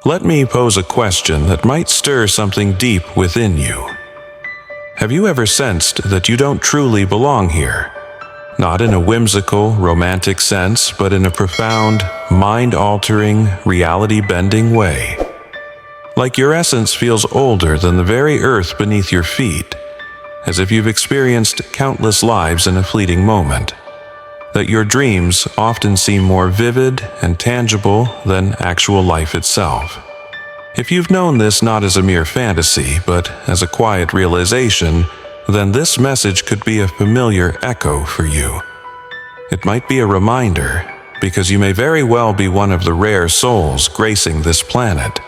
Let me pose a question that might stir something deep within you. Have you ever sensed that you don't truly belong here? Not in a whimsical, romantic sense, but in a profound, mind-altering, reality-bending way. Like your essence feels older than the very earth beneath your feet, as if you've experienced countless lives in a fleeting moment. That your dreams often seem more vivid and tangible than actual life itself. If you've known this not as a mere fantasy, but as a quiet realization, then this message could be a familiar echo for you. It might be a reminder, because you may very well be one of the rare souls gracing this planet.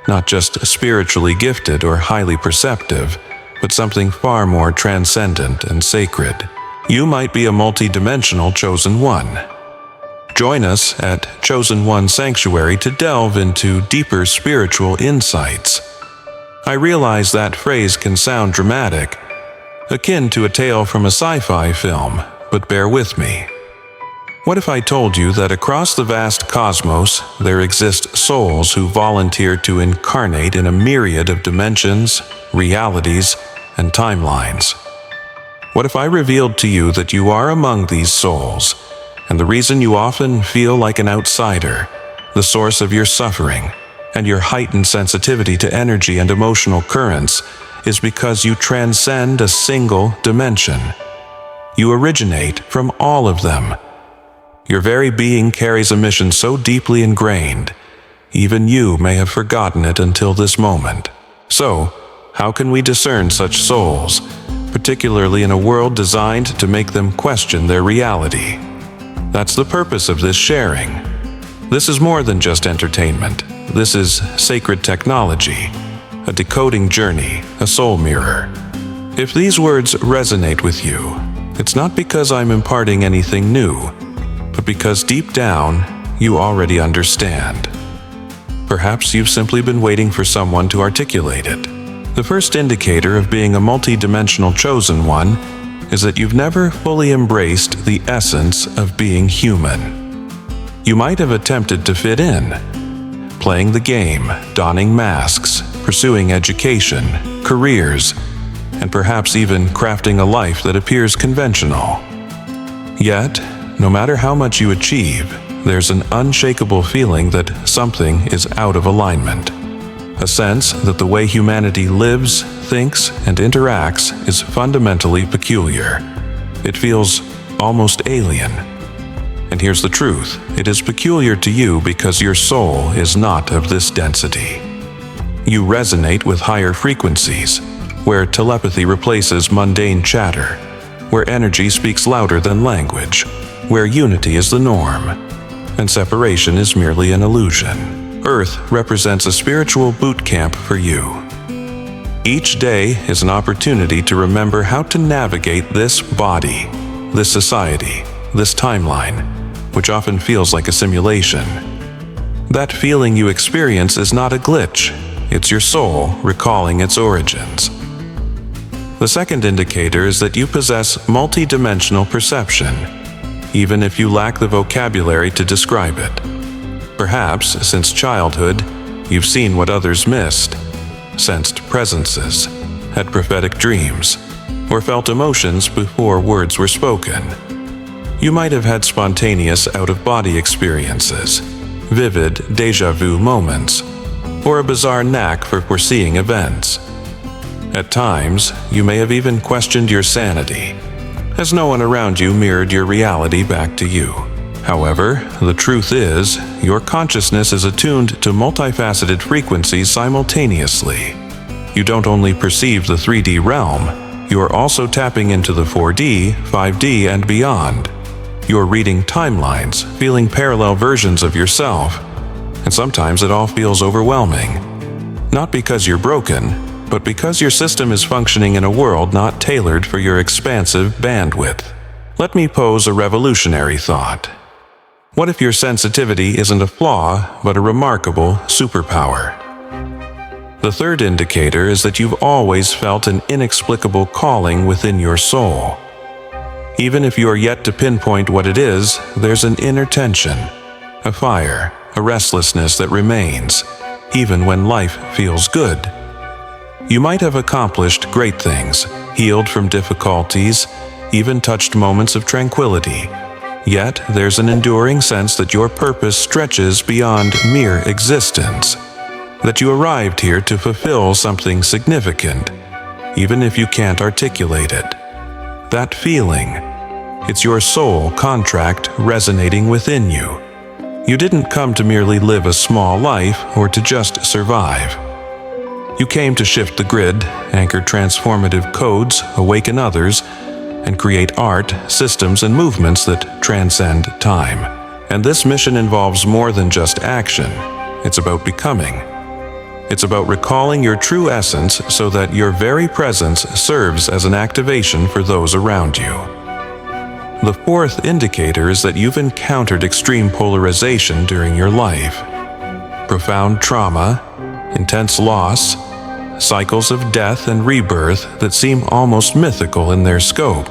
Not just spiritually gifted or highly perceptive, but something far more transcendent and sacred. You might be a multidimensional chosen one. Join us at Chosen One Sanctuary to delve into deeper spiritual insights. I realize that phrase can sound dramatic, akin to a tale from a sci-fi film, but bear with me. What if I told you that across the vast cosmos there exist souls who volunteer to incarnate in a myriad of dimensions, realities, and timelines? What if I revealed to you that you are among these souls, and the reason you often feel like an outsider, the source of your suffering, and your heightened sensitivity to energy and emotional currents, is because you transcend a single dimension. You originate from all of them. Your very being carries a mission so deeply ingrained, even you may have forgotten it until this moment. So, how can we discern such souls, particularly in a world designed to make them question their reality? That's the purpose of this sharing. This is more than just entertainment. This is sacred technology, a decoding journey, a soul mirror. If these words resonate with you, it's not because I'm imparting anything new, but because deep down, you already understand. Perhaps you've simply been waiting for someone to articulate it. The first indicator of being a multidimensional chosen one is that you've never fully embraced the essence of being human. You might have attempted to fit in, playing the game, donning masks, pursuing education, careers, and perhaps even crafting a life that appears conventional. Yet, no matter how much you achieve, there's an unshakable feeling that something is out of alignment. A sense that the way humanity lives, thinks, and interacts is fundamentally peculiar. It feels almost alien. And here's the truth: it is peculiar to you because your soul is not of this density. You resonate with higher frequencies, where telepathy replaces mundane chatter, where energy speaks louder than language, where unity is the norm, and separation is merely an illusion. Earth represents a spiritual boot camp for you. Each day is an opportunity to remember how to navigate this body, this society, this timeline, which often feels like a simulation. That feeling you experience is not a glitch, it's your soul recalling its origins. The second indicator is that you possess multidimensional perception, even if you lack the vocabulary to describe it. Perhaps, since childhood, you've seen what others missed, sensed presences, had prophetic dreams, or felt emotions before words were spoken. You might have had spontaneous out-of-body experiences, vivid déjà vu moments, or a bizarre knack for foreseeing events. At times, you may have even questioned your sanity, as no one around you mirrored your reality back to you. However, the truth is, your consciousness is attuned to multifaceted frequencies simultaneously. You don't only perceive the 3D realm, you are also tapping into the 4D, 5D, and beyond. You're reading timelines, feeling parallel versions of yourself, and sometimes it all feels overwhelming. Not because you're broken, but because your system is functioning in a world not tailored for your expansive bandwidth. Let me pose a revolutionary thought. What if your sensitivity isn't a flaw, but a remarkable superpower? The third indicator is that you've always felt an inexplicable calling within your soul. Even if you are yet to pinpoint what it is, there's an inner tension, a fire, a restlessness that remains, even when life feels good. You might have accomplished great things, healed from difficulties, even touched moments of tranquility. Yet there's an enduring sense that your purpose stretches beyond mere existence, that you arrived here to fulfill something significant, even if you can't articulate it. That feeling, it's your soul contract resonating within you. You didn't come to merely live a small life or to just survive. You came to shift the grid, anchor transformative codes, awaken others, and create art, systems, and movements that transcend time. And this mission involves more than just action. It's about becoming. It's about recalling your true essence so that your very presence serves as an activation for those around you. The fourth indicator is that you've encountered extreme polarization during your life. Profound trauma, intense loss, cycles of death and rebirth that seem almost mythical in their scope.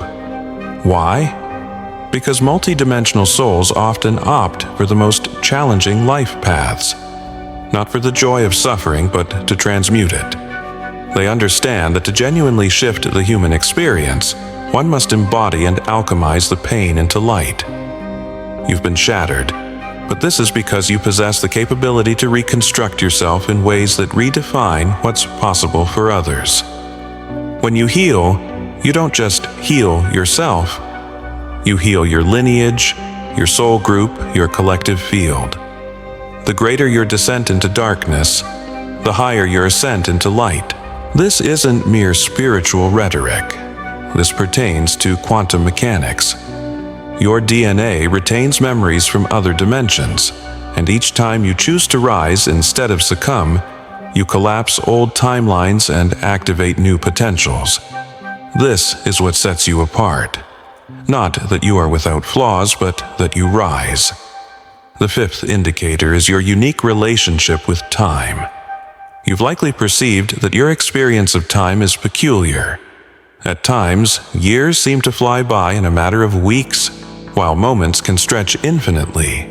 Why? Because multidimensional souls often opt for the most challenging life paths, not for the joy of suffering, but to transmute it. They understand that to genuinely shift the human experience, one must embody and alchemize the pain into light. You've been shattered, but this is because you possess the capability to reconstruct yourself in ways that redefine what's possible for others. When you heal, you don't just heal yourself. You heal your lineage, your soul group, your collective field. The greater your descent into darkness, the higher your ascent into light. This isn't mere spiritual rhetoric. This pertains to quantum mechanics. Your DNA retains memories from other dimensions, and each time you choose to rise instead of succumb, you collapse old timelines and activate new potentials. This is what sets you apart. Not that you are without flaws, but that you rise. The fifth indicator is your unique relationship with time. You've likely perceived that your experience of time is peculiar. At times, years seem to fly by in a matter of weeks, while moments can stretch infinitely.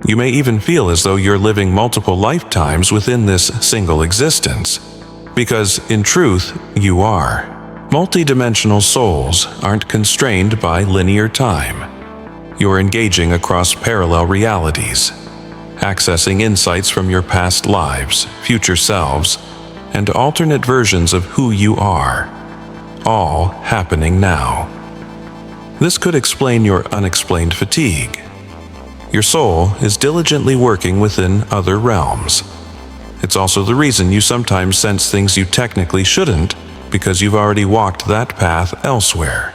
You may even feel as though you're living multiple lifetimes within this single existence, because in truth, you are. Multidimensional souls aren't constrained by linear time. You're engaging across parallel realities, accessing insights from your past lives, future selves, and alternate versions of who you are, all happening now. This could explain your unexplained fatigue. Your soul is diligently working within other realms. It's also the reason you sometimes sense things you technically shouldn't, because you've already walked that path elsewhere.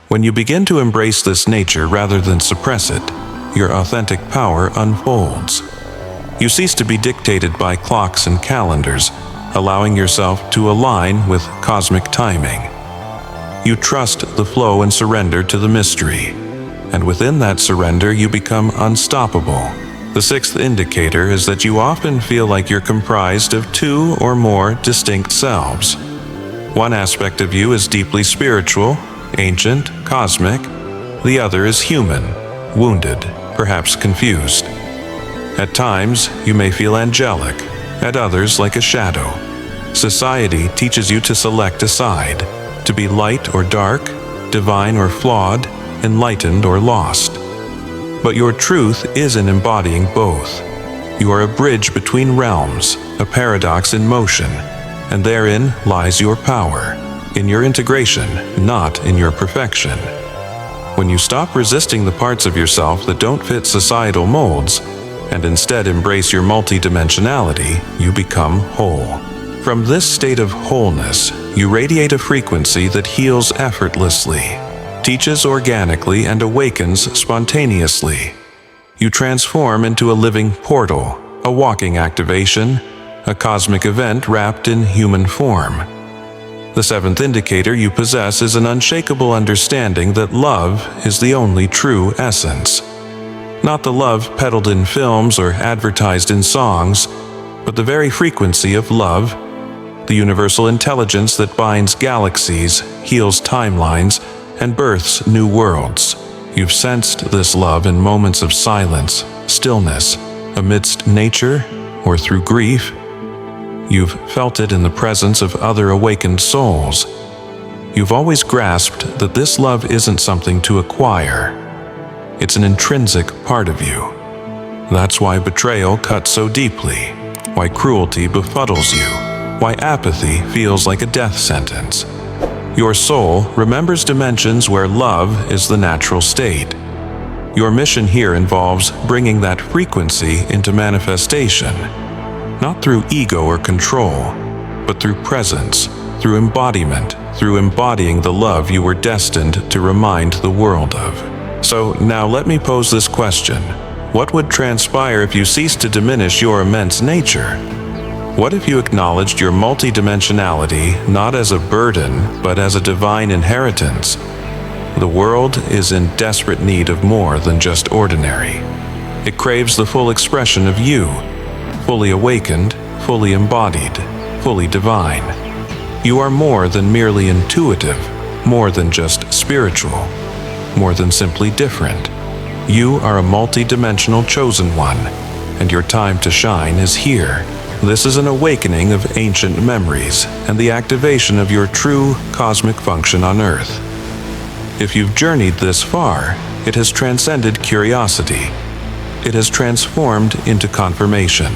When you begin to embrace this nature rather than suppress it, your authentic power unfolds. You cease to be dictated by clocks and calendars, allowing yourself to align with cosmic timing. You trust the flow and surrender to the mystery, and within that surrender you become unstoppable. The sixth indicator is that you often feel like you're comprised of two or more distinct selves. One aspect of you is deeply spiritual, ancient, cosmic. The other is human, wounded, perhaps confused. At times, you may feel angelic, at others like a shadow. Society teaches you to select a side, to be light or dark, divine or flawed, enlightened or lost. But your truth is in embodying both. You are a bridge between realms, a paradox in motion, and therein lies your power, in your integration, not in your perfection. When you stop resisting the parts of yourself that don't fit societal molds, and instead embrace your multidimensionality, you become whole. From this state of wholeness, you radiate a frequency that heals effortlessly, teaches organically, and awakens spontaneously. You transform into a living portal, a walking activation, a cosmic event wrapped in human form. The seventh indicator you possess is an unshakable understanding that love is the only true essence. Not the love peddled in films or advertised in songs, but the very frequency of love, the universal intelligence that binds galaxies, heals timelines, and births new worlds. You've sensed this love in moments of silence, stillness, amidst nature, or through grief. You've felt it in the presence of other awakened souls. You've always grasped that this love isn't something to acquire. It's an intrinsic part of you. That's why betrayal cuts so deeply, why cruelty befuddles you, why apathy feels like a death sentence. Your soul remembers dimensions where love is the natural state. Your mission here involves bringing that frequency into manifestation, not through ego or control, but through presence, through embodiment, through embodying the love you were destined to remind the world of. So now let me pose this question. What would transpire if you ceased to diminish your immense nature? What if you acknowledged your multidimensionality not as a burden, but as a divine inheritance? The world is in desperate need of more than just ordinary. It craves the full expression of you, fully awakened, fully embodied, fully divine. You are more than merely intuitive, more than just spiritual, more than simply different. You are a multidimensional chosen one, and your time to shine is here. This is an awakening of ancient memories and the activation of your true cosmic function on Earth. If you've journeyed this far, it has transcended curiosity. It has transformed into confirmation.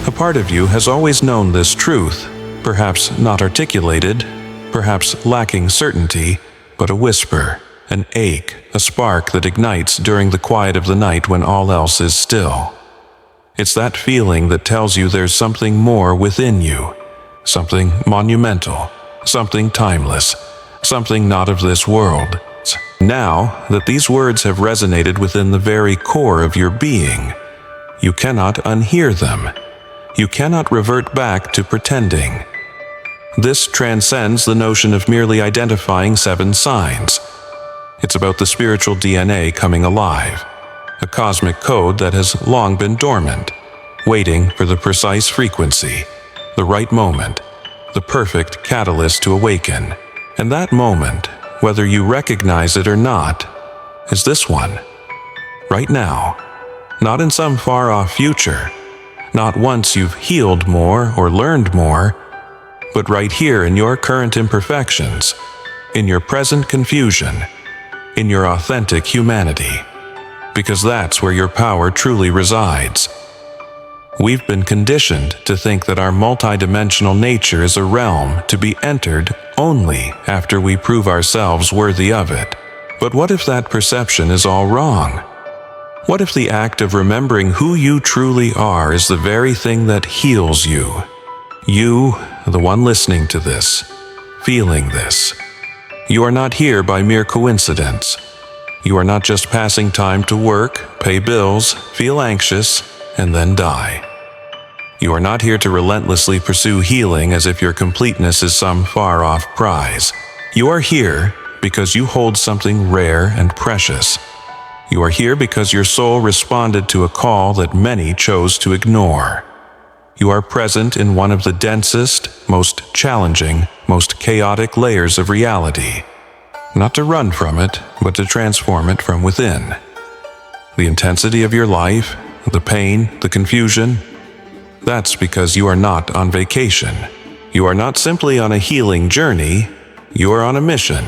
A part of you has always known this truth, perhaps not articulated, perhaps lacking certainty, but a whisper, an ache, a spark that ignites during the quiet of the night when all else is still. It's that feeling that tells you there's something more within you, something monumental, something timeless, something not of this world. Now that these words have resonated within the very core of your being, you cannot unhear them. You cannot revert back to pretending. This transcends the notion of merely identifying 7 signs. It's about the spiritual DNA coming alive, a cosmic code that has long been dormant, waiting for the precise frequency, the right moment, the perfect catalyst to awaken. And that moment, whether you recognize it or not, is this one. Right now. Not in some far-off future. Not once you've healed more or learned more, but right here in your current imperfections, in your present confusion, in your authentic humanity. Because that's where your power truly resides. We've been conditioned to think that our multidimensional nature is a realm to be entered only after we prove ourselves worthy of it. But what if that perception is all wrong? What if the act of remembering who you truly are is the very thing that heals you? You, the one listening to this, feeling this. You are not here by mere coincidence. You are not just passing time to work, pay bills, feel anxious, and then die. You are not here to relentlessly pursue healing as if your completeness is some far-off prize. You are here because you hold something rare and precious. You are here because your soul responded to a call that many chose to ignore. You are present in one of the densest, most challenging, most chaotic layers of reality. Not to run from it, but to transform it from within. The intensity of your life, the pain, the confusion, that's because you are not on vacation. You are not simply on a healing journey, you are on a mission.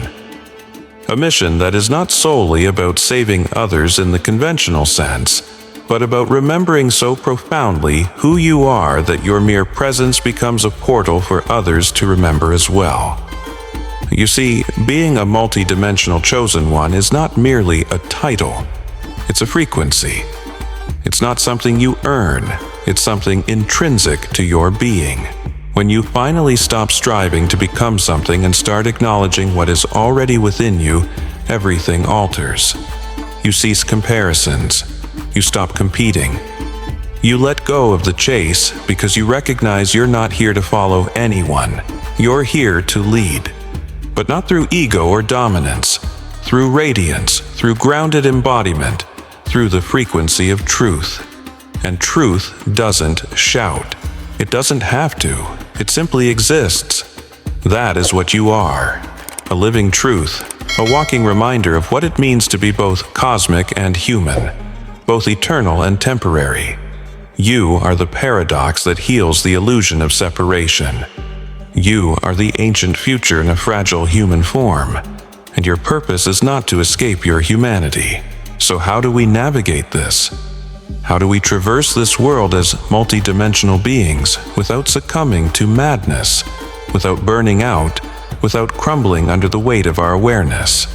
A mission that is not solely about saving others in the conventional sense, but about remembering so profoundly who you are that your mere presence becomes a portal for others to remember as well. You see, being a multidimensional chosen one is not merely a title. It's a frequency. It's not something you earn. It's something intrinsic to your being. When you finally stop striving to become something and start acknowledging what is already within you, everything alters. You cease comparisons. You stop competing. You let go of the chase because you recognize you're not here to follow anyone. You're here to lead. But not through ego or dominance, through radiance, through grounded embodiment, through the frequency of truth. And truth doesn't shout. It doesn't have to. It simply exists. That is what you are. A living truth, a walking reminder of what it means to be both cosmic and human, both eternal and temporary. You are the paradox that heals the illusion of separation. You are the ancient future in a fragile human form, and your purpose is not to escape your humanity. So how do we navigate this? How do we traverse this world as multidimensional beings without succumbing to madness, without burning out, without crumbling under the weight of our awareness?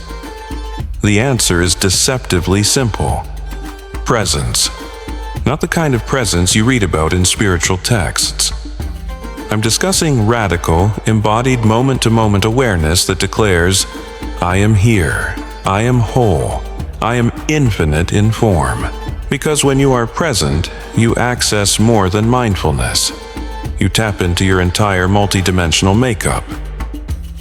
The answer is deceptively simple. Presence. Not the kind of presence you read about in spiritual texts. I'm discussing radical, embodied moment-to-moment awareness that declares, I am here, I am whole, I am infinite in form. Because when you are present, you access more than mindfulness. You tap into your entire multidimensional makeup.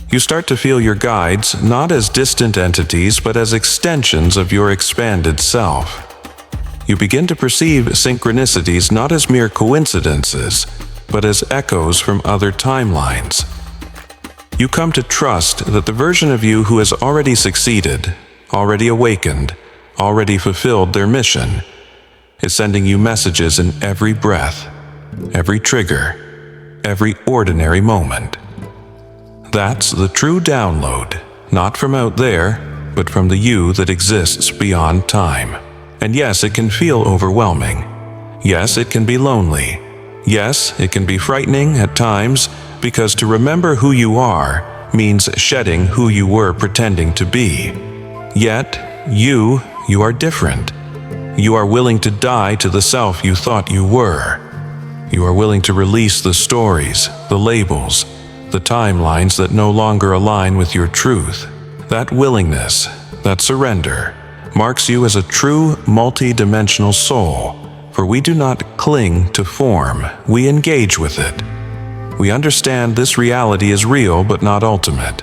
You start to feel your guides not as distant entities but as extensions of your expanded self. You begin to perceive synchronicities not as mere coincidences, but as echoes from other timelines. You come to trust that the version of you who has already succeeded, already awakened, already fulfilled their mission, is sending you messages in every breath, every trigger, every ordinary moment. That's the true download, not from out there, but from the you that exists beyond time. And yes, it can feel overwhelming. Yes, it can be lonely. Yes, it can be frightening at times, because to remember who you are means shedding who you were pretending to be. Yet, you are different. You are willing to die to the self you thought you were. You are willing to release the stories, the labels, the timelines that no longer align with your truth. That willingness, that surrender, marks you as a true multi-dimensional soul, for we do not cling to form, we engage with it. We understand this reality is real but not ultimate.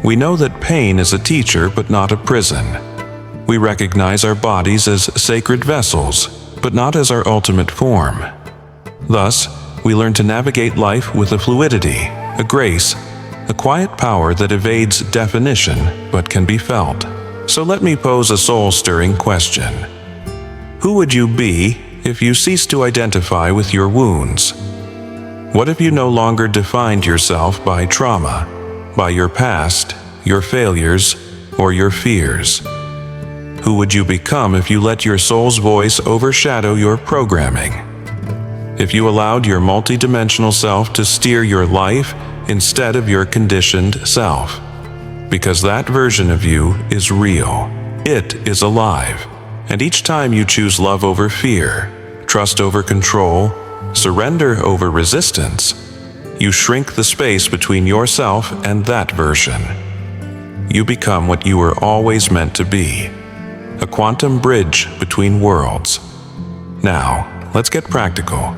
We know that pain is a teacher but not a prison. We recognize our bodies as sacred vessels, but not as our ultimate form. Thus, we learn to navigate life with a fluidity, a grace, a quiet power that evades definition but can be felt. So let me pose a soul-stirring question. Who would you be if you ceased to identify with your wounds? What if you no longer defined yourself by trauma, by your past, your failures, or your fears? Who would you become if you let your soul's voice overshadow your programming? If you allowed your multidimensional self to steer your life instead of your conditioned self? Because that version of you is real. It is alive. And each time you choose love over fear, trust over control, surrender over resistance, you shrink the space between yourself and that version. You become what you were always meant to be, a quantum bridge between worlds. Now, let's get practical.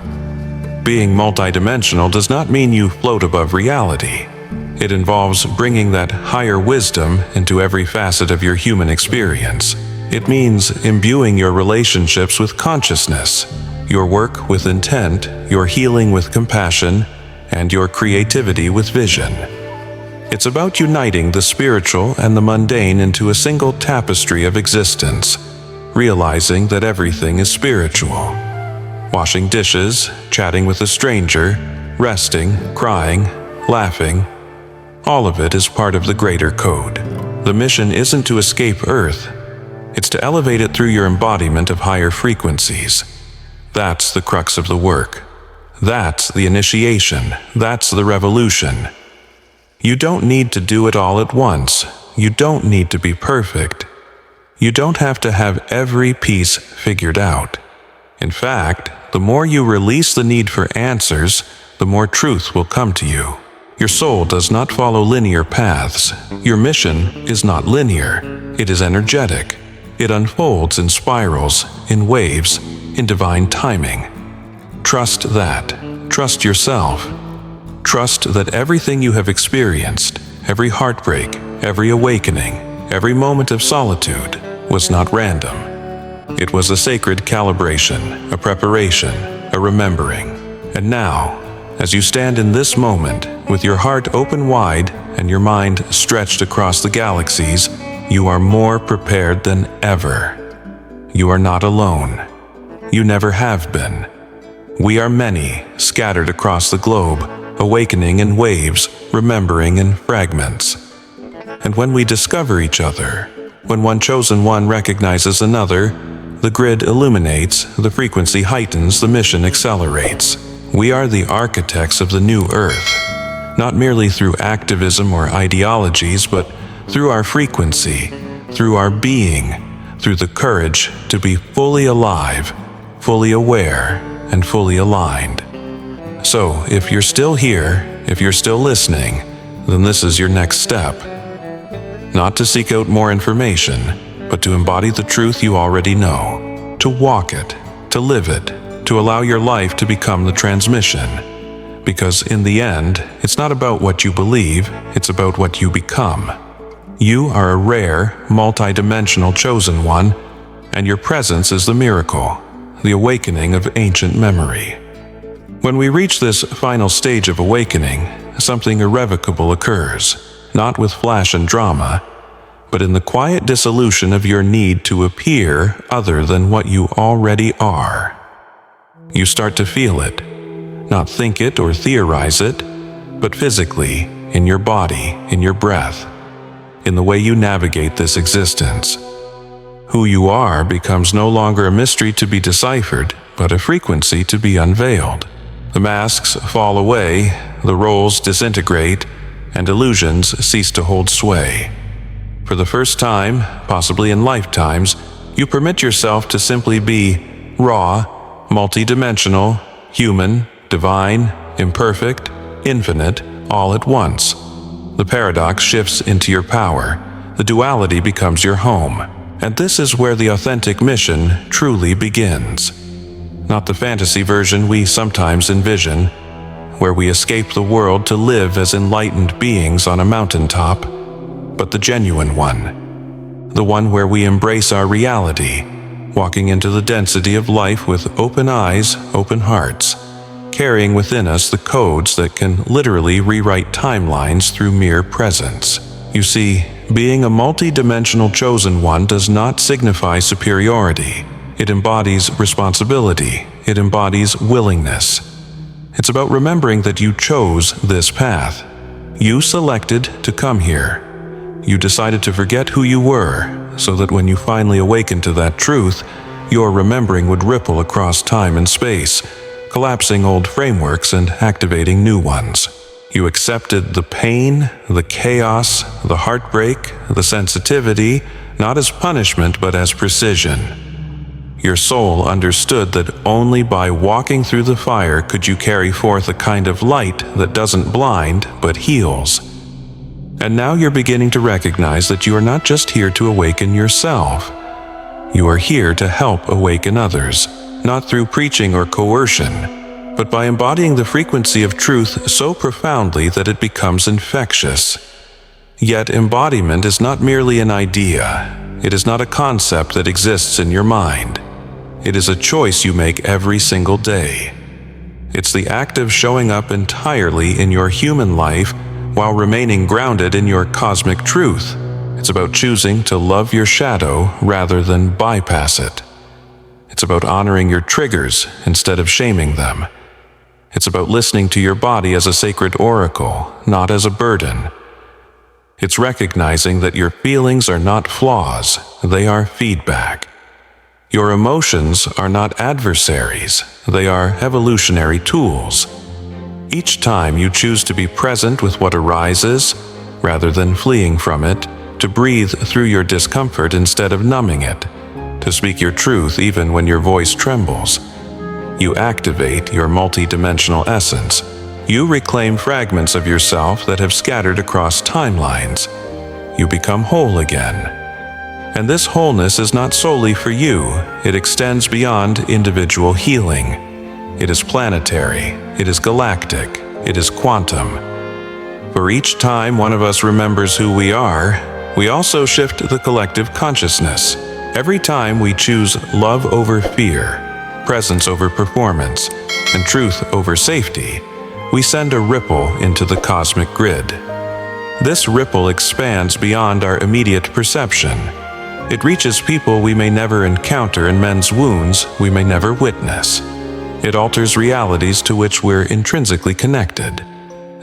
Being multidimensional does not mean you float above reality. It involves bringing that higher wisdom into every facet of your human experience. It means imbuing your relationships with consciousness, your work with intent, your healing with compassion, and your creativity with vision. It's about uniting the spiritual and the mundane into a single tapestry of existence, realizing that everything is spiritual. Washing dishes, chatting with a stranger, resting, crying, laughing, all of it is part of the greater code. The mission isn't to escape Earth. It's to elevate it through your embodiment of higher frequencies. That's the crux of the work. That's the initiation. That's the revolution. You don't need to do it all at once. You don't need to be perfect. You don't have to have every piece figured out. In fact, the more you release the need for answers, the more truth will come to you. Your soul does not follow linear paths. Your mission is not linear. It is energetic. It unfolds in spirals, in waves, in divine timing. Trust that. Trust yourself. Trust that everything you have experienced, every heartbreak, every awakening, every moment of solitude, was not random. It was a sacred calibration, a preparation, a remembering. And now, as you stand in this moment, with your heart open wide and your mind stretched across the galaxies, you are more prepared than ever. You are not alone. You never have been. We are many, scattered across the globe, awakening in waves, remembering in fragments. And when we discover each other, when one chosen one recognizes another, the grid illuminates, the frequency heightens, the mission accelerates. We are the architects of the new Earth, not merely through activism or ideologies, but through our frequency, through our being, through the courage to be fully alive, fully aware, and fully aligned. So, if you're still here, if you're still listening, then this is your next step. Not to seek out more information, but to embody the truth you already know, to walk it, to live it, to allow your life to become the transmission. Because in the end, it's not about what you believe, it's about what you become. You are a rare, multidimensional chosen one, and your presence is the miracle, the awakening of ancient memory. When we reach this final stage of awakening, something irrevocable occurs, not with flash and drama, but in the quiet dissolution of your need to appear other than what you already are. You start to feel it, not think it or theorize it, but physically, in your body, in your breath, in the way you navigate this existence. Who you are becomes no longer a mystery to be deciphered, but a frequency to be unveiled. The masks fall away, the roles disintegrate, and illusions cease to hold sway. For the first time, possibly in lifetimes, you permit yourself to simply be raw, multidimensional, human, divine, imperfect, infinite, all at once. The paradox shifts into your power. The duality becomes your home. And this is where the authentic mission truly begins. Not the fantasy version we sometimes envision, where we escape the world to live as enlightened beings on a mountaintop, but the genuine one. The one where we embrace our reality, walking into the density of life with open eyes, open hearts, carrying within us the codes that can literally rewrite timelines through mere presence. You see, being a multi-dimensional chosen one does not signify superiority. It embodies responsibility. It embodies willingness. It's about remembering that you chose this path. You selected to come here. You decided to forget who you were, so that when you finally awakened to that truth, your remembering would ripple across time and space, collapsing old frameworks and activating new ones. You accepted the pain, the chaos, the heartbreak, the sensitivity, not as punishment but as precision. Your soul understood that only by walking through the fire could you carry forth a kind of light that doesn't blind but heals. And now you're beginning to recognize that you are not just here to awaken yourself. You are here to help awaken others, not through preaching or coercion, but by embodying the frequency of truth so profoundly that it becomes infectious. Yet embodiment is not merely an idea. It is not a concept that exists in your mind. It is a choice you make every single day. It's the act of showing up entirely in your human life while remaining grounded in your cosmic truth. It's about choosing to love your shadow rather than bypass it. It's about honoring your triggers instead of shaming them. It's about listening to your body as a sacred oracle, not as a burden. It's recognizing that your feelings are not flaws, they are feedback. Your emotions are not adversaries, they are evolutionary tools. Each time you choose to be present with what arises, rather than fleeing from it, to breathe through your discomfort instead of numbing it, to speak your truth even when your voice trembles, you activate your multidimensional essence. You reclaim fragments of yourself that have scattered across timelines. You become whole again. And this wholeness is not solely for you. It extends beyond individual healing. It is planetary. It is galactic. It is quantum. For each time one of us remembers who we are, we also shift the collective consciousness. Every time we choose love over fear, presence over performance, and truth over safety, we send a ripple into the cosmic grid. This ripple expands beyond our immediate perception. It reaches people we may never encounter and mends wounds we may never witness. It alters realities to which we're intrinsically connected.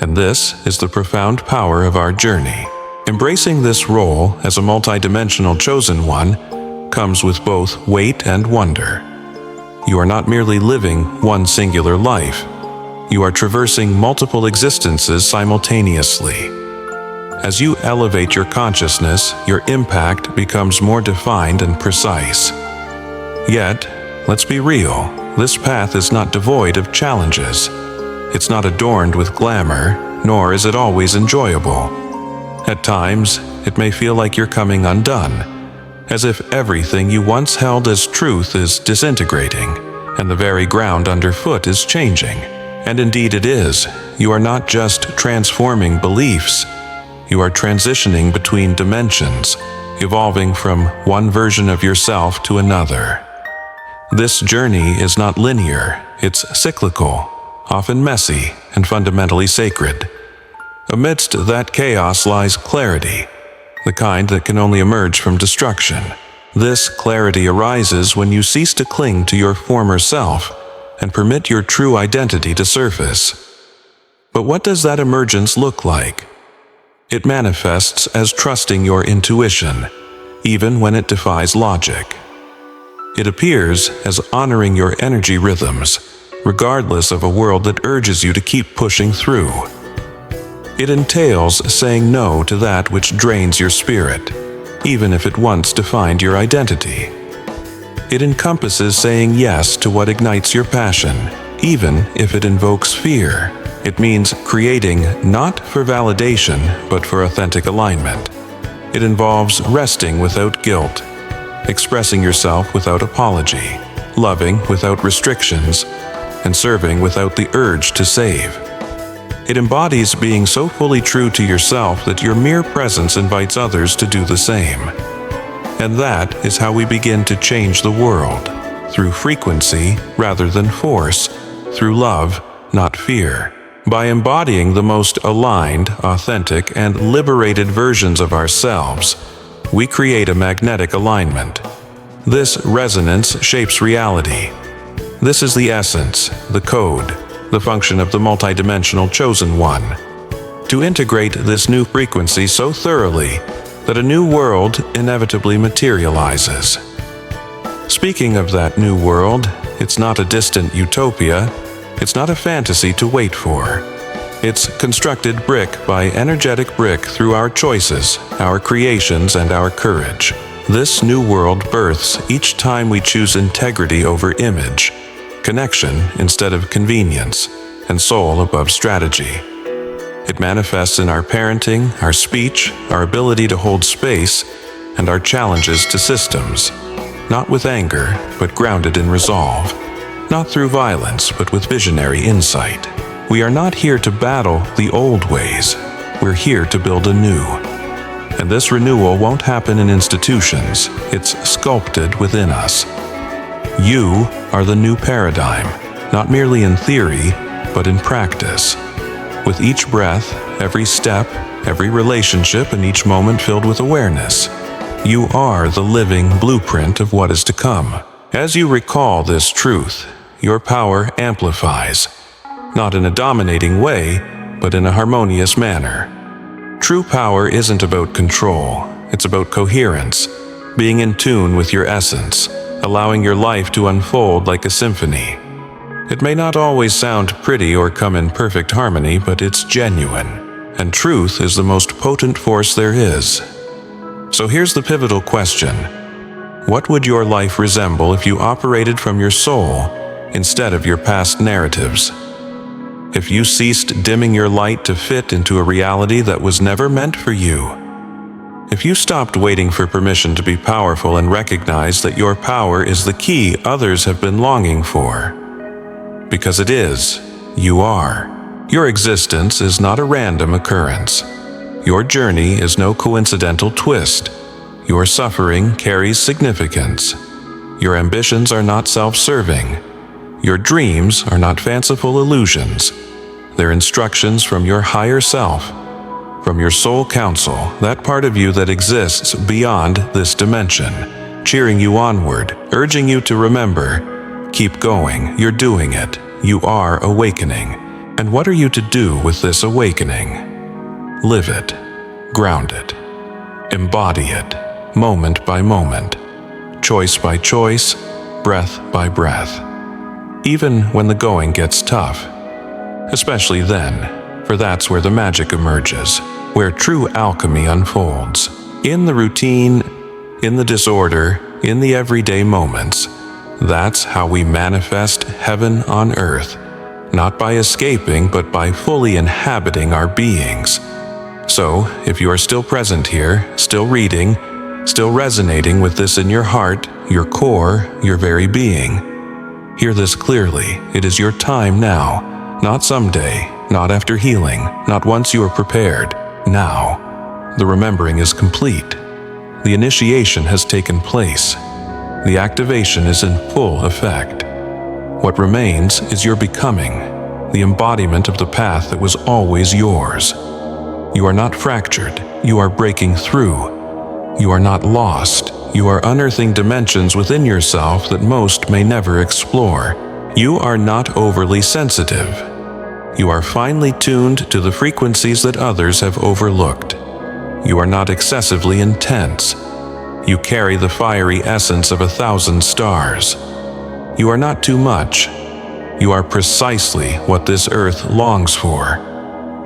And this is the profound power of our journey. Embracing this role as a multidimensional chosen one comes with both weight and wonder. You are not merely living one singular life. You are traversing multiple existences simultaneously. As you elevate your consciousness, your impact becomes more defined and precise. Yet, let's be real, this path is not devoid of challenges. It's not adorned with glamour, nor is it always enjoyable. At times, it may feel like you're coming undone, as if everything you once held as truth is disintegrating, and the very ground underfoot is changing. And indeed it is. You are not just transforming beliefs. You are transitioning between dimensions, evolving from one version of yourself to another. This journey is not linear, it's cyclical, often messy and fundamentally sacred. Amidst that chaos lies clarity, the kind that can only emerge from destruction. This clarity arises when you cease to cling to your former self and permit your true identity to surface. But what does that emergence look like? It manifests as trusting your intuition, even when it defies logic. It appears as honoring your energy rhythms, regardless of a world that urges you to keep pushing through. It entails saying no to that which drains your spirit, even if it once defined your identity. It encompasses saying yes to what ignites your passion, even if it invokes fear. It means creating not for validation, but for authentic alignment. It involves resting without guilt, expressing yourself without apology, loving without restrictions, and serving without the urge to save. It embodies being so fully true to yourself that your mere presence invites others to do the same. And that is how we begin to change the world, through frequency rather than force, through love, not fear. By embodying the most aligned, authentic, and liberated versions of ourselves, we create a magnetic alignment. This resonance shapes reality. This is the essence, the code, the function of the multidimensional chosen one. To integrate this new frequency so thoroughly that a new world inevitably materializes. Speaking of that new world, it's not a distant utopia. It's not a fantasy to wait for. It's constructed brick by energetic brick through our choices, our creations, and our courage. This new world births each time we choose integrity over image, connection instead of convenience, and soul above strategy. It manifests in our parenting, our speech, our ability to hold space, and our challenges to systems, not with anger, but grounded in resolve. Not through violence, but with visionary insight. We are not here to battle the old ways. We're here to build a new. And this renewal won't happen in institutions. It's sculpted within us. You are the new paradigm, not merely in theory, but in practice. With each breath, every step, every relationship, and each moment filled with awareness, you are the living blueprint of what is to come. As you recall this truth, your power amplifies, not in a dominating way, but in a harmonious manner. True power isn't about control, it's about coherence, being in tune with your essence, allowing your life to unfold like a symphony. It may not always sound pretty or come in perfect harmony, but it's genuine, and truth is the most potent force there is. So here's the pivotal question. What would your life resemble if you operated from your soul instead of your past narratives? If you ceased dimming your light to fit into a reality that was never meant for you? If you stopped waiting for permission to be powerful and recognized that your power is the key others have been longing for? Because it is. You are. Your existence is not a random occurrence. Your journey is no coincidental twist. Your suffering carries significance. Your ambitions are not self-serving. Your dreams are not fanciful illusions. They're instructions from your higher self, from your soul counsel, that part of you that exists beyond this dimension, cheering you onward, urging you to remember, Keep going, you're doing it. You are awakening. And what are you to do with this awakening? Live it, ground it, embody it, moment by moment, choice by choice, breath by breath. Even when the going gets tough. Especially then, for that's where the magic emerges, where true alchemy unfolds. In the routine, in the disorder, in the everyday moments. That's how we manifest heaven on earth, not by escaping, but by fully inhabiting our beings. So, if you are still present here, still reading, still resonating with this in your heart, your core, your very being, hear this clearly. It is your time now, not someday, not after healing, not once you are prepared. Now, the remembering is complete. The initiation has taken place. The activation is in full effect. What remains is your becoming, the embodiment of the path that was always yours. You are not fractured, you are breaking through. You are not lost, you are unearthing dimensions within yourself that most may never explore. You are not overly sensitive. You are finely tuned to the frequencies that others have overlooked. You are not excessively intense. You carry the fiery essence of 1,000 stars. You are not too much. You are precisely what this earth longs for.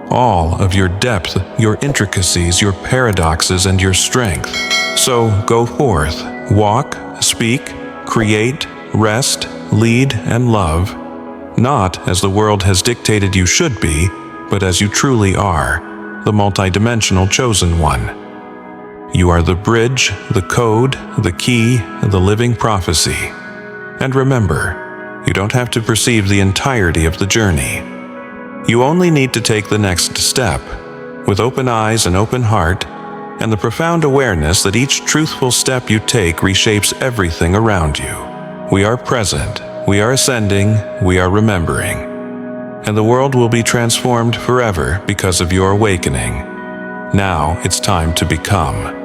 All of your depth, your intricacies, your paradoxes, and your strength. So go forth, walk, speak, create, rest, lead, and love, not as the world has dictated you should be, but as you truly are, the multidimensional chosen one. You are the bridge, the code, the key, the living prophecy. And remember, you don't have to perceive the entirety of the journey. You only need to take the next step, with open eyes and open heart, and the profound awareness that each truthful step you take reshapes everything around you. We are present, we are ascending, we are remembering. And the world will be transformed forever because of your awakening. Now it's time to become.